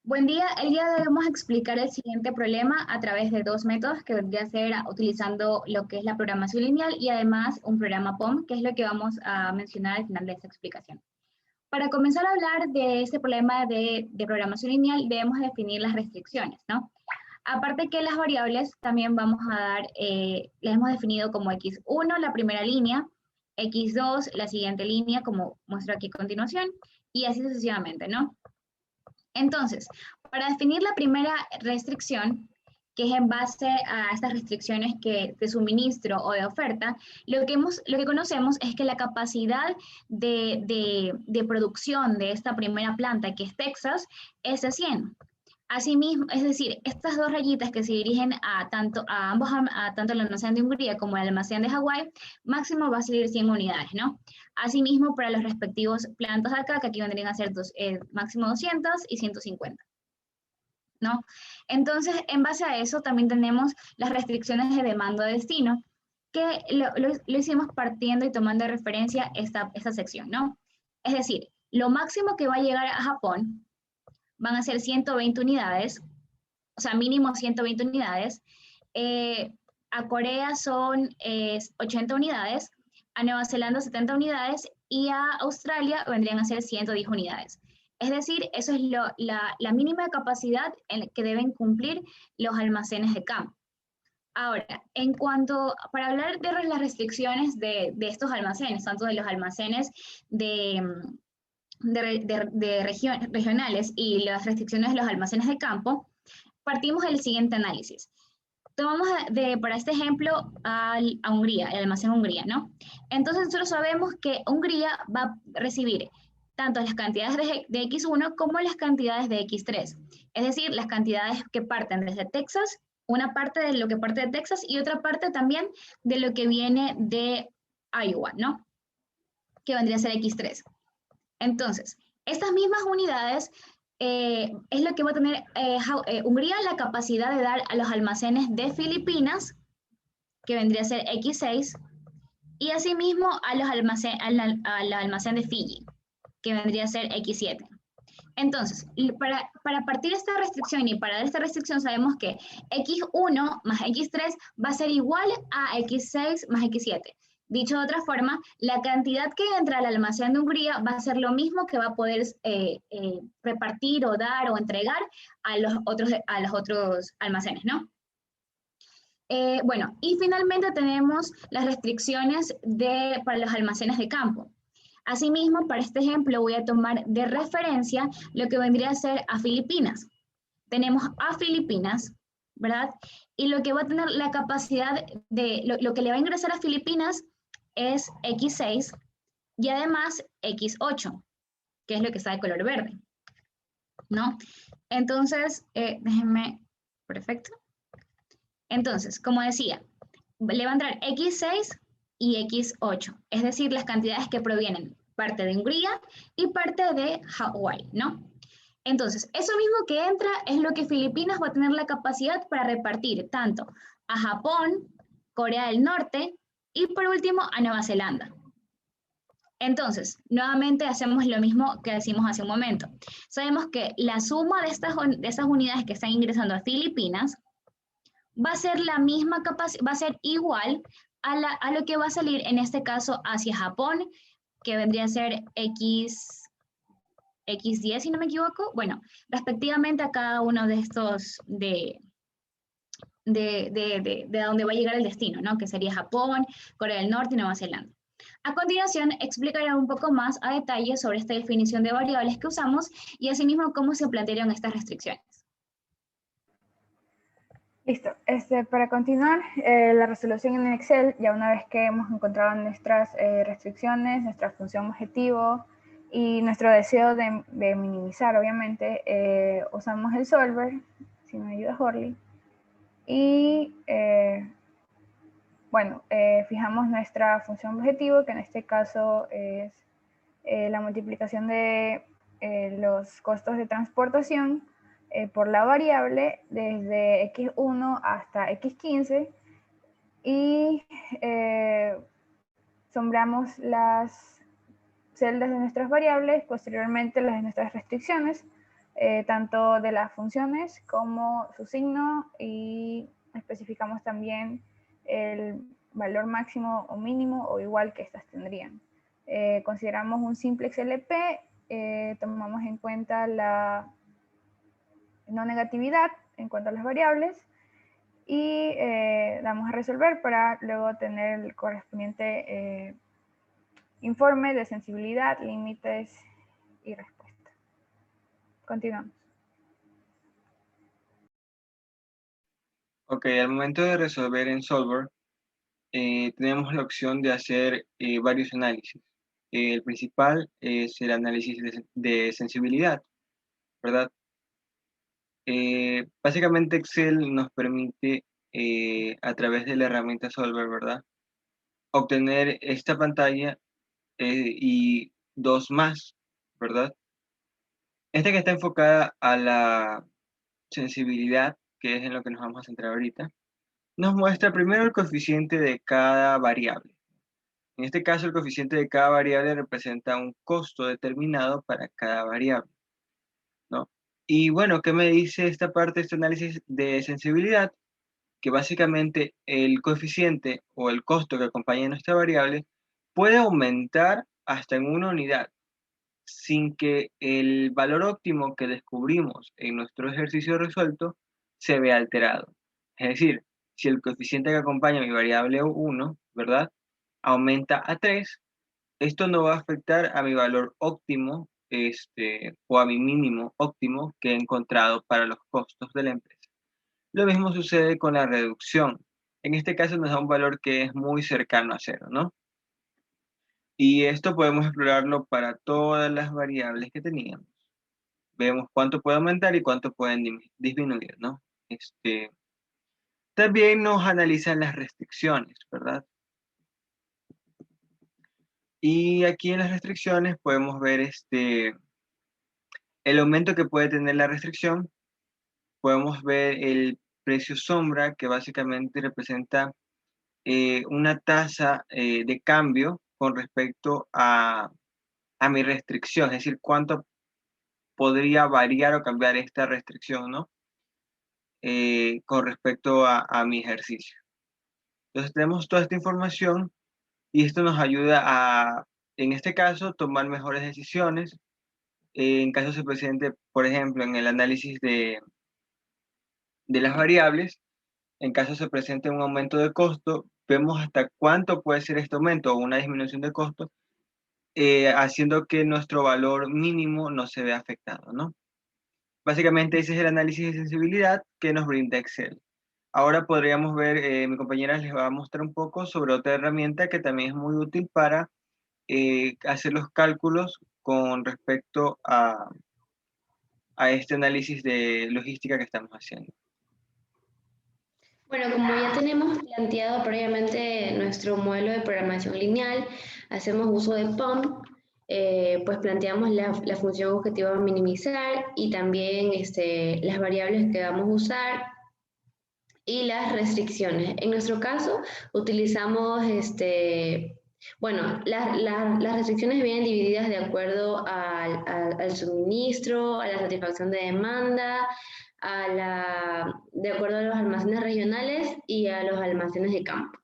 Buen día, el día de hoy vamos a explicar el siguiente problema a través de dos métodos que vendría a ser utilizando lo que es la programación lineal y además un programa POM, que es lo que vamos a mencionar al final de esta explicación. Para comenzar a hablar de este problema de programación lineal, debemos definir las restricciones, ¿no? Aparte que las variables también vamos a dar, las hemos definido como x1, la primera línea, x2, la siguiente línea, como muestro aquí a continuación, y así sucesivamente, ¿no? Entonces, para definir la primera restricción, que es en base a estas restricciones de suministro o de oferta, lo que conocemos es que la capacidad de producción de esta primera planta, que es Texas, es de 100. Asimismo, es decir, estas dos rayitas que se dirigen a tanto el almacén de Hungría como el almacén de Hawái, máximo va a salir 100 unidades, ¿no? Asimismo, para los respectivos plantas de acá, que aquí vendrían a ser máximo 200 y 150, ¿no? Entonces, en base a eso, también tenemos las restricciones de demanda de destino, que lo hicimos partiendo y tomando de referencia esta sección, ¿no? Es decir, lo máximo que va a llegar a Japón van a ser 120 unidades, o sea, mínimo 120 unidades. A Corea son 80 unidades, a Nueva Zelanda 70 unidades y a Australia vendrían a ser 110 unidades. Es decir, eso es la mínima capacidad que deben cumplir los almacenes de campo. Ahora, para hablar de las restricciones de estos almacenes, tanto de los almacenes regionales y las restricciones de los almacenes de campo, partimos del siguiente análisis. Tomamos para este ejemplo a Hungría, el almacén Hungría, ¿no? Entonces nosotros sabemos que Hungría va a recibir tanto las cantidades de X1 como las cantidades de X3. Es decir, las cantidades que parten desde Texas, una parte de lo que parte de Texas y otra parte también de lo que viene de Iowa, ¿no? Que vendría a ser X3. Entonces, estas mismas unidades es lo que va a tener Hungría la capacidad de dar a los almacenes de Filipinas, que vendría a ser X6, y asimismo al almacén de Fiji, que vendría a ser X7. Entonces, para partir de esta restricción y para dar esta restricción sabemos que X1 más X3 va a ser igual a X6 más X7. Dicho de otra forma, la cantidad que entra al almacén de Hungría va a ser lo mismo que va a poder repartir o dar o entregar a los otros almacenes, ¿no? Bueno, y finalmente tenemos las restricciones para los almacenes de campo. Asimismo, para este ejemplo voy a tomar de referencia lo que vendría a ser a Filipinas. Tenemos a Filipinas, ¿verdad? Y lo que va a tener la capacidad lo que le va a ingresar a Filipinas es X6 y además X8, que es lo que está de color verde, ¿no? Entonces, déjenme, perfecto. Entonces, como decía, le va a entrar X6 y X8, es decir, las cantidades que provienen parte de Hungría y parte de Hawái, ¿no? Entonces, eso mismo que entra es lo que Filipinas va a tener la capacidad para repartir tanto a Japón, Corea del Norte y por último a Nueva Zelanda. Entonces, nuevamente hacemos lo mismo que decimos hace un momento. Sabemos que la suma de estas unidades que están ingresando a Filipinas va a ser la misma capacidad, va a ser igual a lo que va a salir en este caso hacia Japón, que vendría a ser X10, si no me equivoco. Bueno, respectivamente a cada uno de estos de dónde va a llegar el destino, ¿no? Que sería Japón, Corea del Norte y Nueva Zelanda. A continuación, explicaré un poco más a detalle sobre esta definición de variables que usamos y asimismo cómo se plantearon estas restricciones. Listo. Para continuar, la resolución en Excel, ya una vez que hemos encontrado nuestras restricciones, nuestra función objetivo y nuestro deseo de minimizar, obviamente, usamos el solver, si me ayuda Jorli, y bueno, fijamos nuestra función objetivo, que en este caso es la multiplicación de los costos de transportación por la variable desde x1 hasta x15 y sombramos las celdas de nuestras variables, posteriormente las de nuestras restricciones, tanto de las funciones como su signo, y especificamos también el valor máximo o mínimo o igual que estas tendrían. Consideramos un simplex LP, tomamos en cuenta la no negatividad en cuanto a las variables y damos a resolver para luego tener el correspondiente informe de sensibilidad, límites y respuesta. Continuamos. Ok, al momento de resolver en Solver, tenemos la opción de hacer varios análisis. El principal es el análisis de sensibilidad, ¿verdad? Básicamente Excel nos permite, a través de la herramienta Solver, ¿verdad?, obtener esta pantalla y dos más, ¿verdad? Esta que está enfocada a la sensibilidad, que es en lo que nos vamos a centrar ahorita, nos muestra primero el coeficiente de cada variable. En este caso, el coeficiente de cada variable representa un costo determinado para cada variable, ¿no? Y bueno, ¿qué me dice esta parte, este análisis de sensibilidad? Que básicamente el coeficiente o el costo que acompaña a nuestra variable puede aumentar hasta en una unidad, sin que el valor óptimo que descubrimos en nuestro ejercicio resuelto se vea alterado. Es decir, si el coeficiente que acompaña a mi variable 1, ¿verdad?, aumenta a 3, esto no va a afectar a mi valor óptimo o a mi mínimo óptimo que he encontrado para los costos de la empresa. Lo mismo sucede con la reducción. En este caso nos da un valor que es muy cercano a 0, ¿no? Y esto podemos explorarlo para todas las variables que teníamos. Vemos cuánto puede aumentar y cuánto pueden disminuir, ¿no? También nos analizan las restricciones, ¿verdad? Y aquí en las restricciones podemos ver el aumento que puede tener la restricción. Podemos ver el precio sombra, que básicamente representa una tasa de cambio con respecto a mi restricción, es decir, cuánto podría variar o cambiar esta restricción, ¿no? Con respecto a mi ejercicio. Entonces tenemos toda esta información y esto nos ayuda a, en este caso, tomar mejores decisiones. En caso se presente, por ejemplo, en el análisis de las variables, en caso se presente un aumento de costo, vemos hasta cuánto puede ser este aumento o una disminución de costo, haciendo que nuestro valor mínimo no se vea afectado, ¿no? Básicamente ese es el análisis de sensibilidad que nos brinda Excel. Ahora podríamos ver, mi compañera les va a mostrar un poco sobre otra herramienta que también es muy útil para hacer los cálculos con respecto a este análisis de logística que estamos haciendo. Bueno, como ya tenemos planteado previamente nuestro modelo de programación lineal, hacemos uso de POM, pues planteamos la función objetiva a minimizar y también las variables que vamos a usar y las restricciones. En nuestro caso, utilizamos, bueno, las restricciones vienen divididas de acuerdo al suministro, a la satisfacción de demanda, de acuerdo a los almacenes regionales y a los almacenes de campo.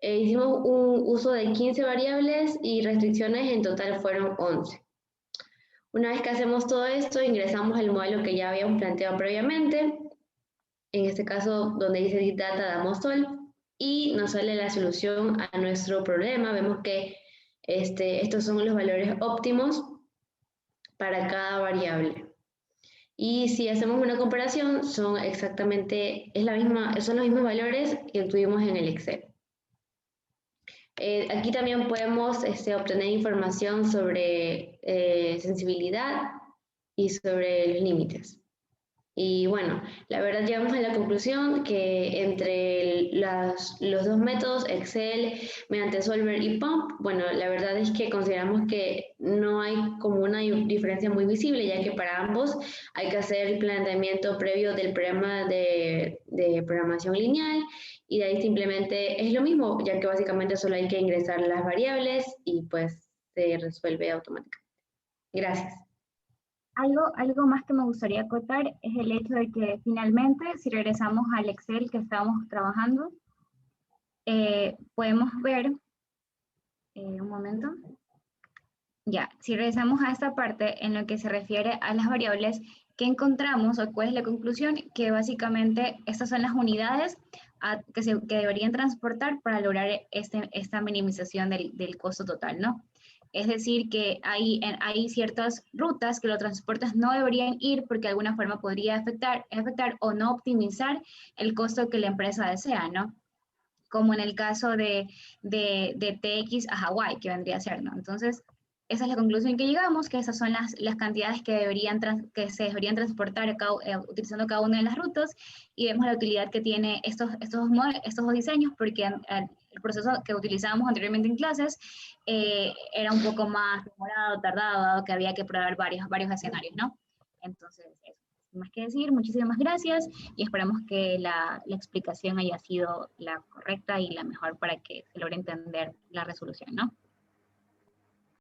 Hicimos un uso de 15 variables y restricciones en total fueron 11. Una vez que hacemos todo esto, ingresamos el modelo que ya habíamos planteado previamente. En este caso, donde dice Data, damos Solve y nos sale la solución a nuestro problema. Vemos que estos son los valores óptimos para cada variable. Y si hacemos una comparación, son los mismos valores que obtuvimos en el Excel. Aquí también podemos obtener información sobre sensibilidad y sobre los límites. Y bueno, la verdad llegamos a la conclusión que entre los dos métodos, Excel mediante Solver y POM, bueno, la verdad es que consideramos que no hay como una diferencia muy visible, ya que para ambos hay que hacer el planteamiento previo del programa de programación lineal y de ahí simplemente es lo mismo, ya que básicamente solo hay que ingresar las variables y pues se resuelve automáticamente. Gracias. Algo más que me gustaría acotar es el hecho de que finalmente, si regresamos al Excel que estábamos trabajando, podemos ver, un momento, ya, si regresamos a esta parte en lo que se refiere a las variables, ¿qué encontramos o cuál es la conclusión? Que básicamente estas son las unidades que deberían transportar para lograr esta minimización del costo total, ¿no? Es decir, que hay ciertas rutas que los transportes no deberían ir porque de alguna forma podría afectar o no optimizar el costo que la empresa desea, ¿no? Como en el caso de TX a Hawái, que vendría a ser, ¿no? Entonces, esa es la conclusión que llegamos, que esas son las cantidades que se deberían transportar utilizando cada una de las rutas, y vemos la utilidad que tiene estos dos diseños, porque el proceso que utilizábamos anteriormente en clases era un poco más demorado, tardado, dado que había que probar varios escenarios, ¿no? Entonces, eso. Sin más que decir, muchísimas gracias y esperamos que la explicación haya sido la correcta y la mejor para que se logre entender la resolución, ¿no?